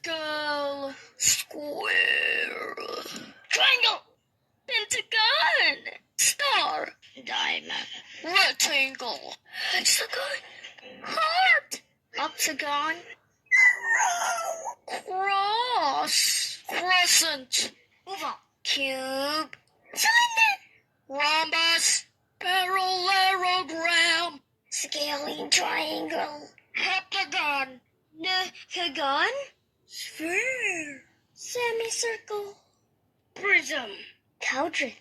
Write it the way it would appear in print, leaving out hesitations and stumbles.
circle, square, triangle, pentagon, star, diamond, rectangle, hexagon, heart, octagon, cross, crescent, oval, cube, cylinder, rhombus, parallelogram, scaling triangle, heptagon, decagon, sphere, semicircle, prism, cauldron.